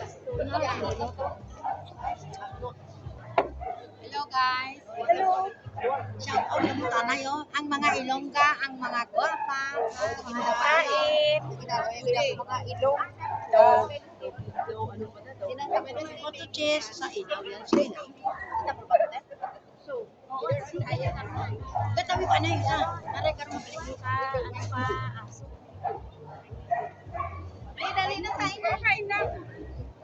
Hello guys. Hello. Shout out sa mga tayo, ang mga Ilongga, ang mga guwapa, ang mga dapain. Mga Ilong. Photo chess sa ilaw yan sila. Kita po ba natin? So, katabi pa na yun ha. Naray ka rin mabalik ka. Ano pa? Aso. Dali na tayo. Kain na.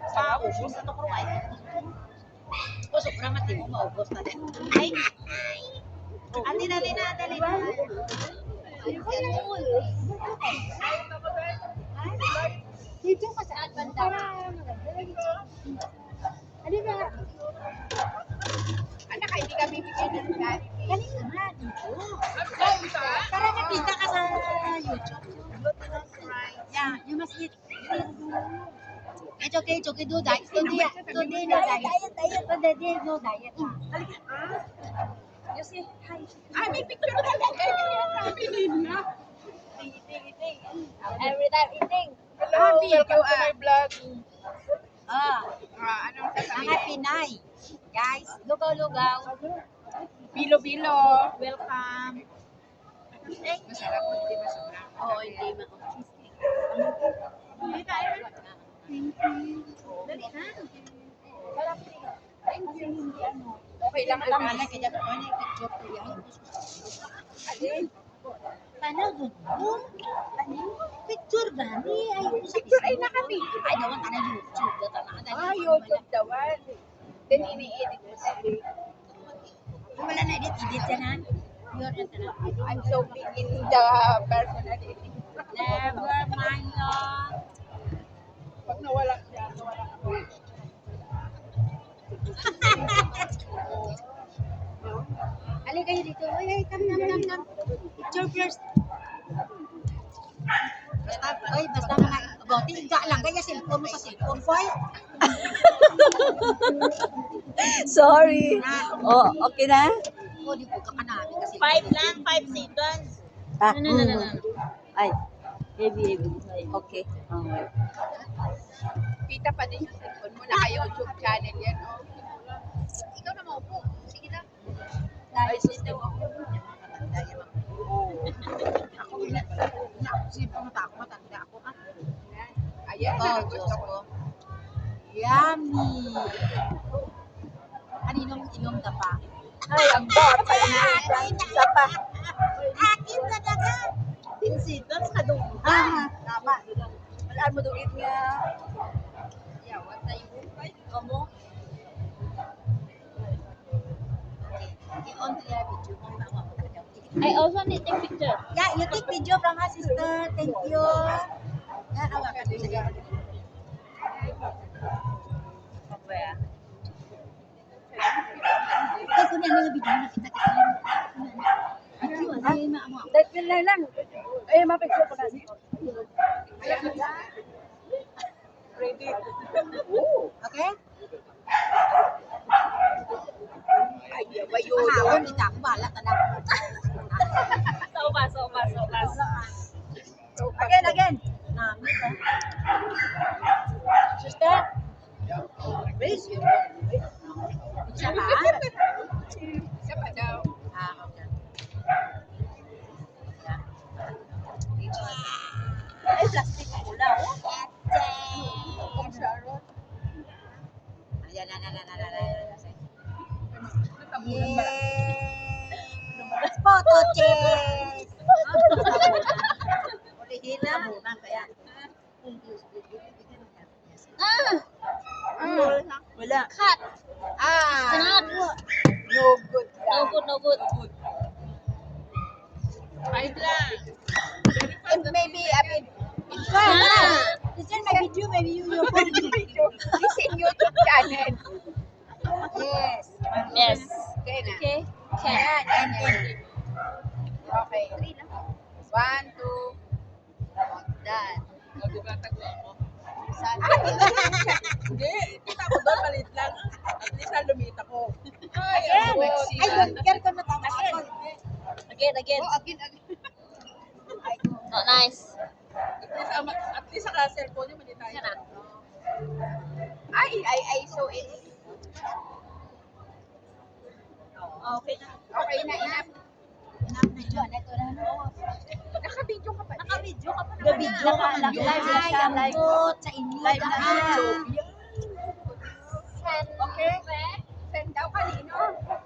Sa ubos na ito ko ay. O, sobrang mati mo, maubos na din. Ay! Ati, dali na. Dito ka saan banda? Ano ba? Anak, hindi ka bibigyan ng dali. Kanina nga, dito. Tara na, kita ka sa YouTube. Yeah, you must eat. It's okay, do diet. Today no diet. Today no diet. You say hi. Ay, may picture na lang. Eating. Every time eating. Hello, welcome to my vlog. Anong sasabihin? Mga Pinay. Guys, lugaw-lugaw. Bilo-bilo. Welcome. Masarap mo, hindi masarap. Oo, hindi Hindi tayo. Okay lang ang Mana kaya ko ni picture ko yan. alin. Paano doon? Picture gani ay Picture ay nakati. ay dawan tanah YouTube da tanah. YouTube dawan. Then ini-edit mo sabi. Wala na edit yan ha. Pure yan tanah. I'm so big in the personal editing. Never mind yon. Pag nawala siya, nawala ako. Ali kayo dito. Ay, come. Picture first. Basta mga boti, higa lang kaya cellphone mo sa cellphone ko. Sorry. Oh, okay na? O, di ko kakanamin kasi. 5 lang, 5 seconds. Ah, No. Ay, heavy. Okay. Kita pa din yung cellphone mo. Naka-YouTube channel yan. Oh. Ikaw na maupo. Sige na. Ay, sister. Ako na. Siyempre matanda ako. Ayan, Oh, gusto Diyos ko. ko. Yummy. Kaninong inom na pa? Ay, ang bata na. Isa pa. Akin na daga. 10 seconds ka doon. Tama. Walaan mo doon nga. Yawat na yung Kamu? On to your video. I also need take picture. Yeah, you take video from her sister. Thank you. Yeah, awa ka doon. Sige. Ikaw kung ano yung video na kita. Ay, maamo. Dahil lang. Eh, mapicture ko na. Ready. Okay? Ay, ba yun? Mahawon, hindi ako bahala. Tanang. Saupas. Again. Nami ka. Sister? Raise your Siya ba? Isa pa daw. Okay. Ay, plastic ko lang. Kung Sharon. Ayan. Natapunan ba lang? Yay! Photo chase! Ulihina mo man kaya. Wala. Cut. Ah! No good lang. No good. 5 lang. And maybe a bit. It's fine. It's in my video, maybe you will find it. It's in YouTube channel. Yes. Yes. Okay na. Okay. Ayan, and. Okay. 1, 2. Done. Hindi, kita ko doon, malit lang. At least lumita ko. Ay, Again. ang Ay, sexy. care ko na tama ako. Again. Oh, again. Not nice. At least sa cellphone niyo, mali tayo. Yan na. I saw it. Okay na. Okay na, enough. Naka-video ka pa. Naka-video ka pa naman. Naka-video ka lang. Live na siya. Live. Sa inyo. Live na siya. Okay? Send daw kanino?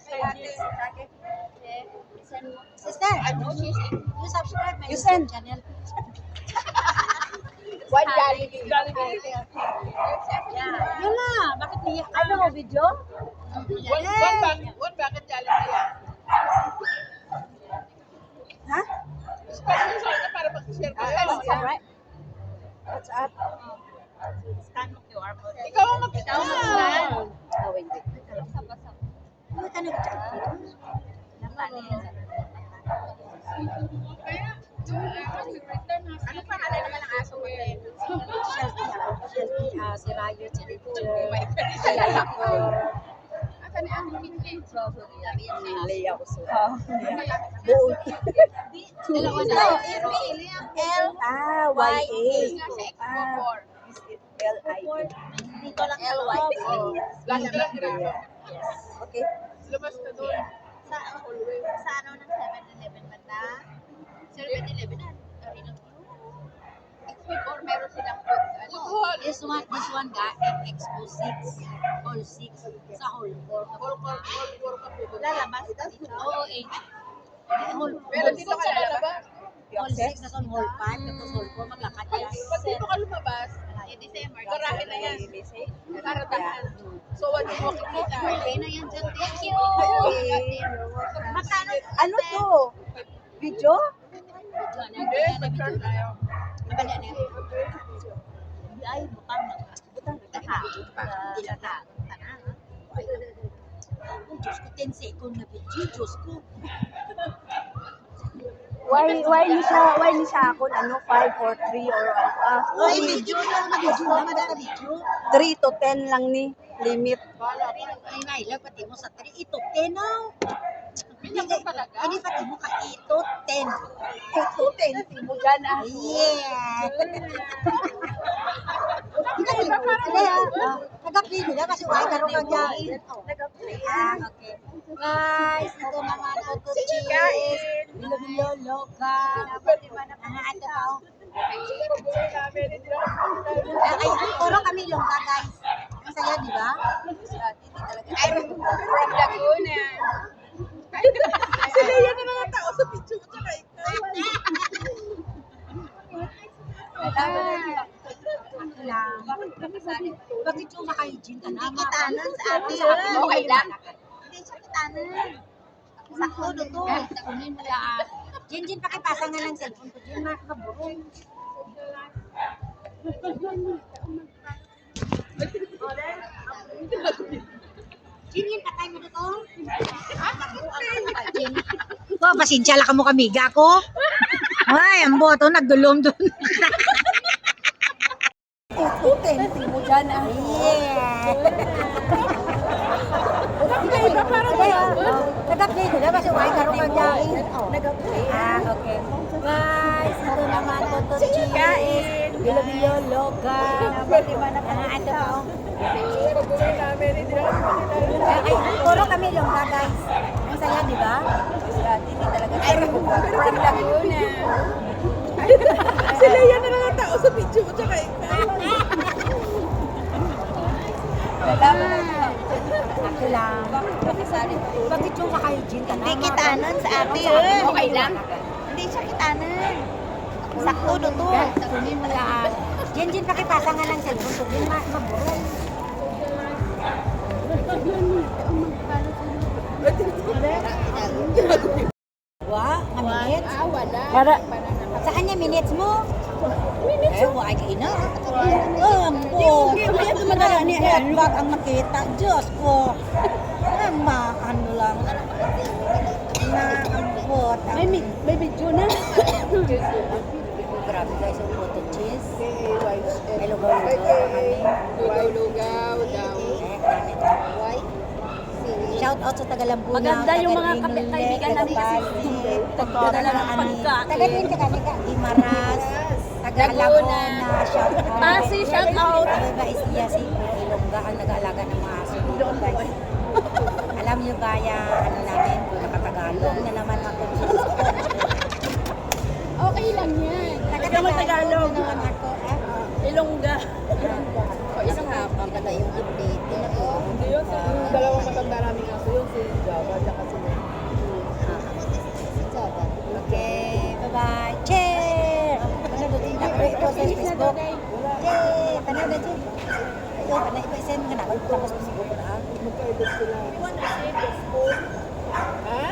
Kay ate. Sister, Ano, she's you subscribe my You YouTube send. channel. one Jollibee. Yun na, bakit niya? Ano, video? One bucket Jollibee yan. Ha? Special na para mag-share kayo. What's up, right? What's up? Scan mo QR mo. Ikaw ang mag-scan. Oh, wait. Ano ka nag-chat dito? Ano pa kala naman ang aso mo eh? Shelty ako. Shelty, si Rayo, si Richard. May Shelty ko. Asan ni ang hindi? Lay ako so. Buo. Dalawa No, L. Ah, Y-A. Nasa Expo 4. Is it L-I-A? Dito lang L-Y-A. Okay. Lumabas ka doon. Sa ano ng 7-Eleven ba ta? 7-Eleven na. Expo 4 meron silang food. Food This one ga, Expo 6. Hall 6. Sa Hall 4. Hall ka po. Lalabas ka dito. Oo, 8. Hall 4. Pero dito ka lalabas. Hall 6 na son Hall 5. Tapos Hall 4 maglakad yan. Pag dito ka lumabas, December. garahe na yan. Karatahan. So, what do you makikita? Okay na yan dyan. Thank you. Magkano? Ano to? Video? Hindi, mag-turn tayo. Nabala na yan. Ay, butang na. Hindi lang ta. Ay, Diyos ko, 10 second na video. Diyos ko. Why ni siya ako ano 5 or 3 or Ay, video lang. Video lang. Madala video. 3 to 10 lang ni limit. Ay, nailang pati mo sa 3. Ito, 10 na. Hindi pati mo ka ito, 10. Ito 10 mo dyan ah. Yeah. Nag-play nila kasi wala ka rin kagyain. Okay. Guys, ito naman ako to cheese. Bilo-bilo, loka. Mga ato pa. Ay, puro kami loka, guys. Masaya, di ba? I'm from Laguna. Sila yan ang mga tao sa picture ko tsaka ikaw. Bakit yung maka-hygiene ka na? Hindi kitanan sa atin. Okay Okay lang. Hindi siya kitanan. Sakto to. Kunin mo yan. Jin, pakipasa nga ng cellphone ko. Jin, makaburong. Jin, patay mo na to. Jin. Oh, pasensya lang ka mo kamiga ko. Ay, ang boto, nagdulom doon. Ito 10 mo dyan ah. Yeah. Iba parang kaya. Nag-play nila kasi wala ka rin kagyain. Nag-play. Okay. Guys, ito naman po to cheese. Bilo-bilo, loga. Mga ato pa. Ay, puro kami loga, guys. Ang saya, di ba? Hindi talaga. From Laguna. Sila yan ang mga tao sa picture ko tsaka ikaw. Ako lang. Bakit yung maka-hygiene ka na? Hindi kitanan sa atin. Okay lang. Hindi siya kitanan. Sakto do to. Kunin mo lang. Jin, pakipasa nga ng cellphone ko. Jin, maburong. Wa, minutes? Wala. Para Sa kanya minutes mo? Minutes? Eh, wala ka ina. Po. Madala ni headbag ang makita. Diyos ko. Ano lang. Nakambot. may video na. Grabe guys, yung photo cheese. May lugaw-lugaw kami. Lugaw-lugaw daw. Shout out sa Tagalambuna. Maganda yung mga kaibigan namin kasi Tagalambuna. ng pagkain. Tagalin ka kami ka. Dimaras. Tagalagona. Shout out. Pasi, shout out. Iba is niya si Ilongga. Ang gaya ano namin, nakatagalog na naman ako. Okay lang yan. Nakatagalog na naman ako. Ilongga. O isang hapon pala yung update. Hindi yun, yung dalawang matanda namin aso yun, si Java, tsaka si Nen. Okay, bye-bye. Cheer! Panood din ako ito sa Facebook. Cheer! Panood din. Ayun, panood ito isend ka na. Tapos Facebook ko na. Magka-edit sila. You wanna save the spoon? Ha?